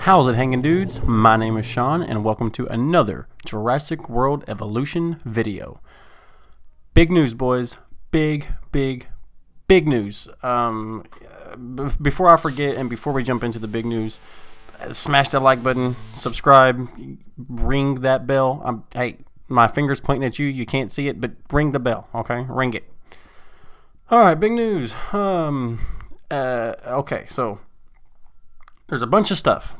How's it hanging, dudes? My name is Sean and welcome to another Jurassic World Evolution video. Big news, boys. Big news. Before I forget and before we jump into the big news, smash that like button, subscribe, ring that bell. Hey, my finger's pointing at you. You can't see it, but ring the bell, okay? Ring it. Alright, big news. Okay, so there's a bunch of stuff.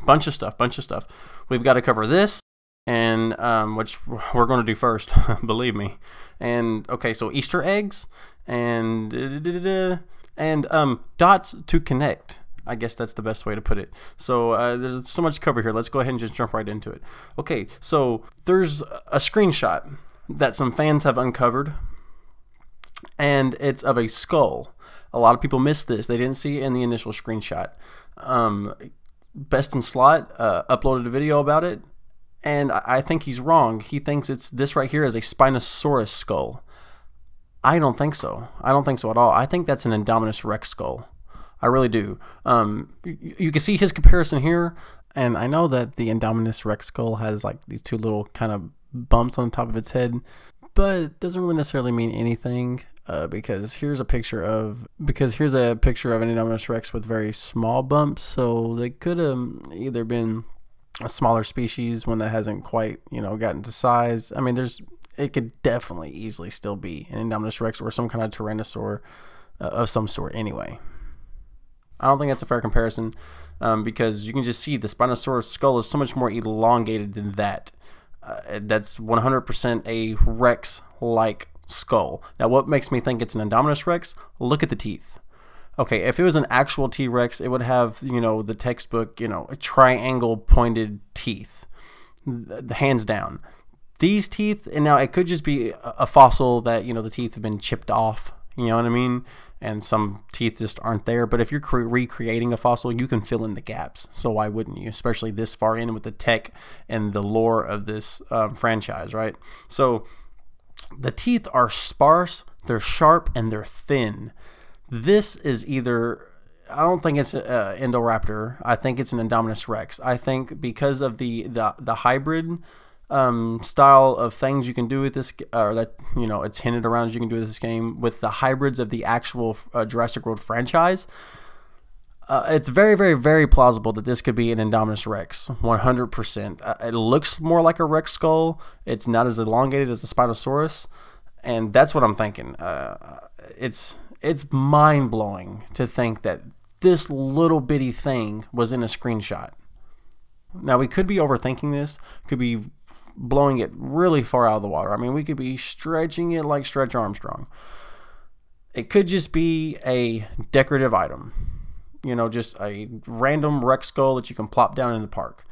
We've got to cover this, and which we're going to do first, believe me. And okay, so Easter eggs and dots to connect. I guess that's the best way to put it. So there's so much to cover here. Let's go ahead and just jump right into it. Okay, so there's a screenshot that some fans have uncovered, and it's of a skull. A lot of people missed this. They didn't see it in the initial screenshot. Best in Slot uploaded a video about it, and I think he's wrong. He thinks this right here is a Spinosaurus skull. I don't think so. I don't think so at all. I think that's an Indominus Rex skull. I really do. You can see his comparison here, and I know that the Indominus Rex skull has like these two little kind of bumps on the top of its head, but it doesn't really necessarily mean anything. Because here's a picture of an Indominus Rex with very small bumps, so they could have either been a smaller species, one that hasn't quite gotten to size. I mean, it could definitely easily still be an Indominus Rex or some kind of Tyrannosaur of some sort. Anyway, I don't think that's a fair comparison because you can just see the Spinosaurus skull is so much more elongated than that. That's 100% a Rex-like skull. Now, what makes me think it's an Indominus Rex? Look at the teeth. Okay, if it was an actual T-Rex, it would have, the textbook, a triangle pointed teeth, the hands down. These teeth, and now it could just be a fossil that, the teeth have been chipped off, you know what I mean? And some teeth just aren't there. But if you're recreating a fossil, you can fill in the gaps. So why wouldn't you? Especially this far in with the tech and the lore of this franchise, right? So the teeth are sparse, they're sharp, and they're thin. This is either, I don't think it's an Indoraptor. I think it's an Indominus Rex. I think because of the hybrid style of things you can do with this, or that it's hinted around you can do with this game, with the hybrids of the actual Jurassic World franchise, it's very plausible that this could be an Indominus Rex, 100%. It looks more like a Rex skull. It's not as elongated as the Spinosaurus, and that's what I'm thinking. It's mind-blowing to think that this little bitty thing was in a screenshot. Now, we could be overthinking this, could be blowing it really far out of the water. I mean, we could be stretching it like Stretch Armstrong. It could just be a decorative item. Just a random Rex skull that you can plop down in the park.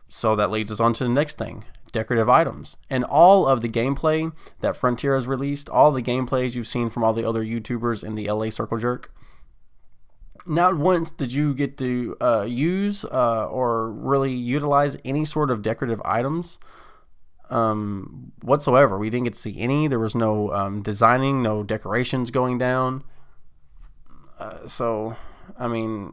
So that leads us on to the next thing, decorative items. And all of the gameplay that Frontier has released, all the gameplays you've seen from all the other YouTubers in the LA Circle Jerk, not once did you get to use or really utilize any sort of decorative items whatsoever. We didn't get to see any. There was no designing, no decorations going down. So I mean,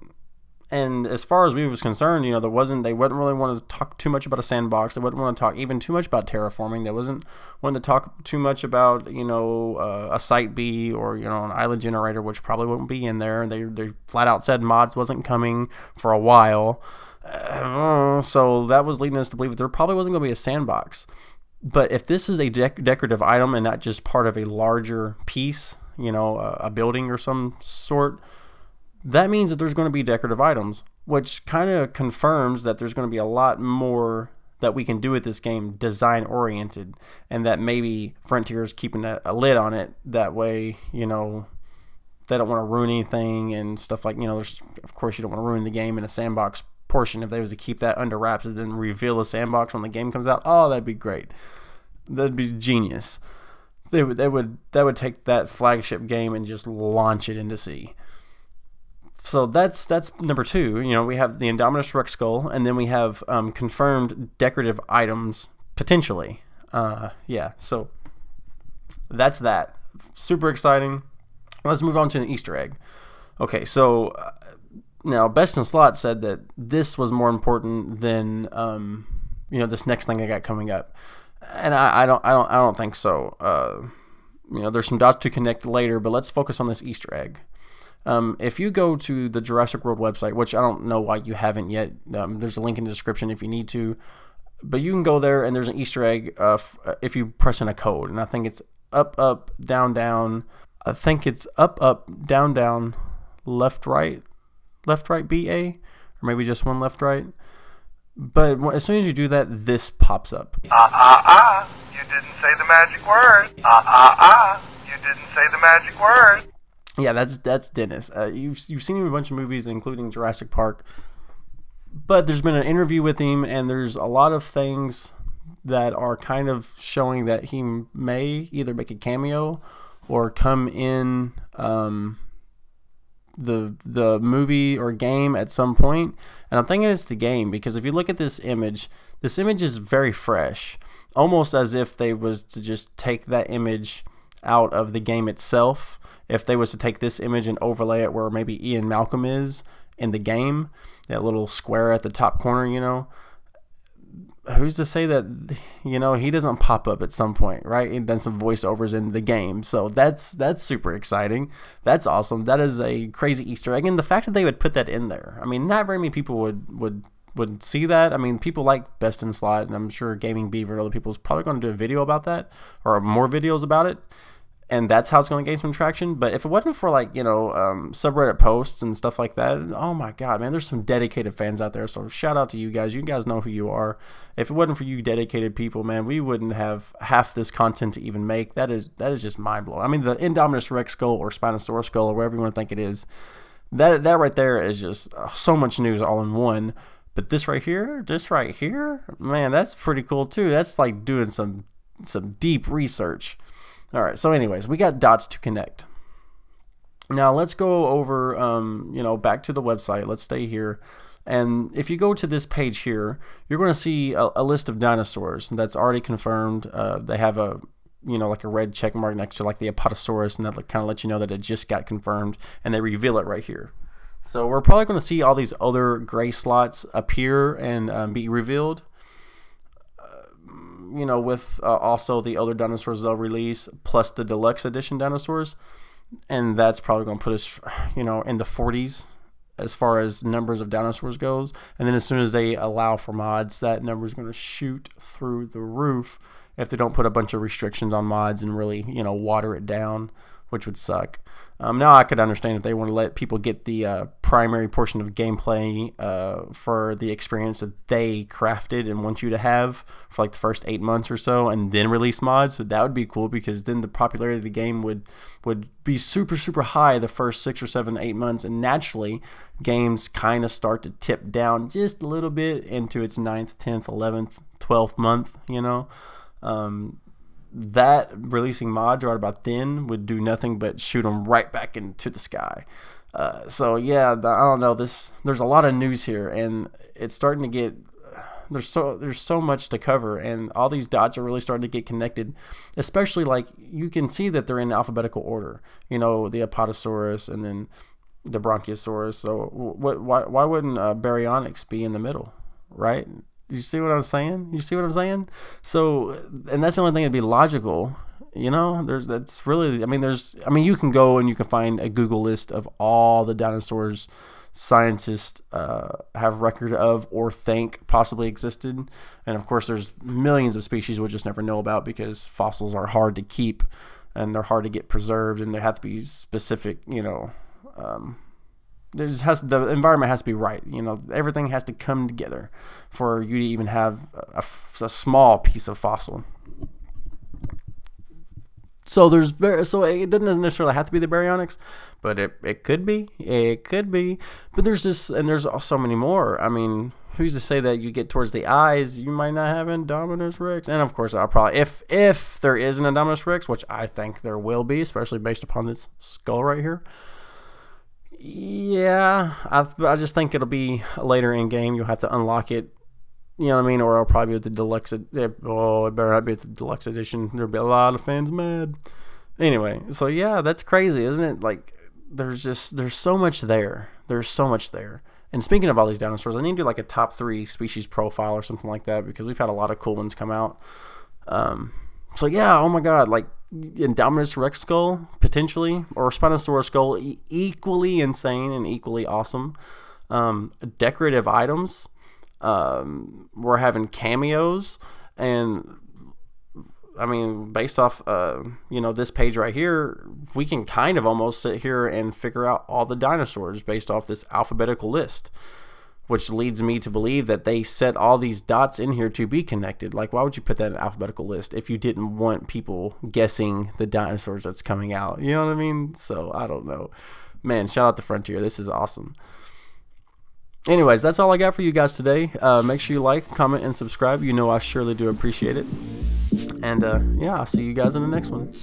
and as far as we was concerned, they wouldn't really want to talk too much about a sandbox. They wouldn't want to talk even too much about terraforming. They wasn't wanting to talk too much about a site B or an island generator, which probably wouldn't be in there. They flat out said mods wasn't coming for a while, so that was leading us to believe that there probably wasn't going to be a sandbox. But if this is a decorative item and not just part of a larger piece, a building or some sort, that means that there's going to be decorative items, which kind of confirms that there's going to be a lot more that we can do with this game design oriented, and that maybe Frontier's keeping a lid on it. That way, they don't want to ruin anything and stuff like, of course you don't want to ruin the game in a sandbox portion. If they was to keep that under wraps and then reveal a sandbox when the game comes out, oh, that'd be great. That'd be genius. That would take that flagship game and just launch it into sea. So that's number two. We have the Indominus Rex skull, and then we have confirmed decorative items potentially. Yeah, so that's that. Super exciting. Let's move on to an Easter egg. Okay, so Now, Best in Slot said that this was more important than you know, this next thing I got coming up, and I don't think so. You know, there's some dots to connect later, but let's focus on this Easter egg. If you go to the Jurassic World website, which I don't know why you haven't yet, there's a link in the description if you need to, but you can go there and there's an Easter egg if you press in a code, and I think it's up, up, down, down. I think it's up, up, down, down, left, right, BA, or maybe just one left, right. But as soon as you do that, this pops up. You didn't say the magic word. You didn't say the magic word. Yeah, that's Dennis. You've seen him in a bunch of movies, including Jurassic Park. But there's been an interview with him, and there's a lot of things that are kind of showing that he may either make a cameo or come in the movie or game at some point. And I'm thinking it's the game, because if you look at this image is very fresh, almost as if they was to just take that image out of the game itself. If they was to take this image and overlay it where maybe Ian Malcolm is in the game, that little square at the top corner, you know, who's to say that, you know, he doesn't pop up at some point, right? He's done some voiceovers in the game, so that's super exciting. That's awesome. That is a crazy Easter egg, and the fact that they would put that in there, I mean, not very many people would see that. I mean, people like Best in Slot, and I'm sure Gaming Beaver and other people is probably going to do a video about that, or more videos about it, and that's how it's going to gain some traction. But if it wasn't for, like, you know, subreddit posts and stuff like that, oh my god, man, there's some dedicated fans out there, so shout out to you guys. You guys know who you are. If it wasn't for you dedicated people, man, we wouldn't have half this content to even make. That is just mind-blowing. I mean, the Indominus Rex skull or Spinosaurus skull or whatever you want to think it is, that right there is just so much news all in one. But this right here, man, that's pretty cool too. That's like doing some deep research. All right, so anyways, we got dots to connect. Now let's go over, you know, back to the website. Let's stay here. And if you go to this page here, you're going to see a list of dinosaurs that's already confirmed. They have a, you know, like a red check mark next to like the Apatosaurus, and that kind of lets you know that it just got confirmed, and they reveal it right here. So we're probably going to see all these other gray slots appear and be revealed. You know, with also the other dinosaurs they'll release, plus the deluxe edition dinosaurs, and that's probably going to put us, you know, in the 40s as far as numbers of dinosaurs goes. And then as soon as they allow for mods, that number is going to shoot through the roof if they don't put a bunch of restrictions on mods and really, you know, water it down, which would suck. Now I could understand if they want to let people get the primary portion of gameplay for the experience that they crafted and want you to have for like the first 8 months or so, and then release mods. So that would be cool, because then the popularity of the game would be super high the first 6 or 7, 8 months, and naturally games kind of start to tip down just a little bit into its 9th, 10th, 11th, 12th month, you know. That releasing mods right about then would do nothing but shoot them right back into the sky. So yeah, I don't know. There's a lot of news here, and it's starting to get there's so much to cover, and all these dots are really starting to get connected. Especially, like, you can see that they're in alphabetical order. You know, the Apatosaurus and then the Bronchiosaurus. So why wouldn't Baryonyx be in the middle, right? You see what I'm saying? You see what I'm saying? So, and that's the only thing that'd be logical, you know. That's really, I mean, you can go and you can find a Google list of all the dinosaurs scientists have record of or think possibly existed, and of course there's millions of species we'll just never know about, because fossils are hard to keep and they're hard to get preserved, and they have to be specific, you know. The environment has to be right, you know. Everything has to come together for you to even have a small piece of fossil. So it doesn't necessarily have to be the Baryonyx, but it could be. But there's so many more. I mean, who's to say that you get towards the eyes, you might not have Indominus Rex? And of course, I'll probably, if there is an Indominus Rex, which I think there will be, especially based upon this skull right here. Yeah, I just think it'll be later in game. You'll have to unlock it, you know what I mean? Or it'll probably be with the deluxe. Oh, it better not be with the deluxe edition. There'll be a lot of fans mad. Anyway, so yeah, that's crazy, isn't it? Like, there's so much there. There's so much there. And speaking of all these dinosaurs, I need to do like a top 3 species profile or something like that, because we've had a lot of cool ones come out. So yeah, oh my god, like Indominus Rex skull, potentially, or Spinosaurus skull, equally insane and equally awesome. Decorative items. We're having cameos, and I mean, based off you know, this page right here, we can kind of almost sit here and figure out all the dinosaurs based off this alphabetical list, which leads me to believe that they set all these dots in here to be connected. Like, why would you put that in an alphabetical list if you didn't want people guessing the dinosaurs that's coming out? You know what I mean? So I don't know, man. Shout out to Frontier, this is awesome. Anyways, that's all I got for you guys today. Make sure you like, comment, and subscribe. You know I surely do appreciate it. And yeah, I'll see you guys in the next one.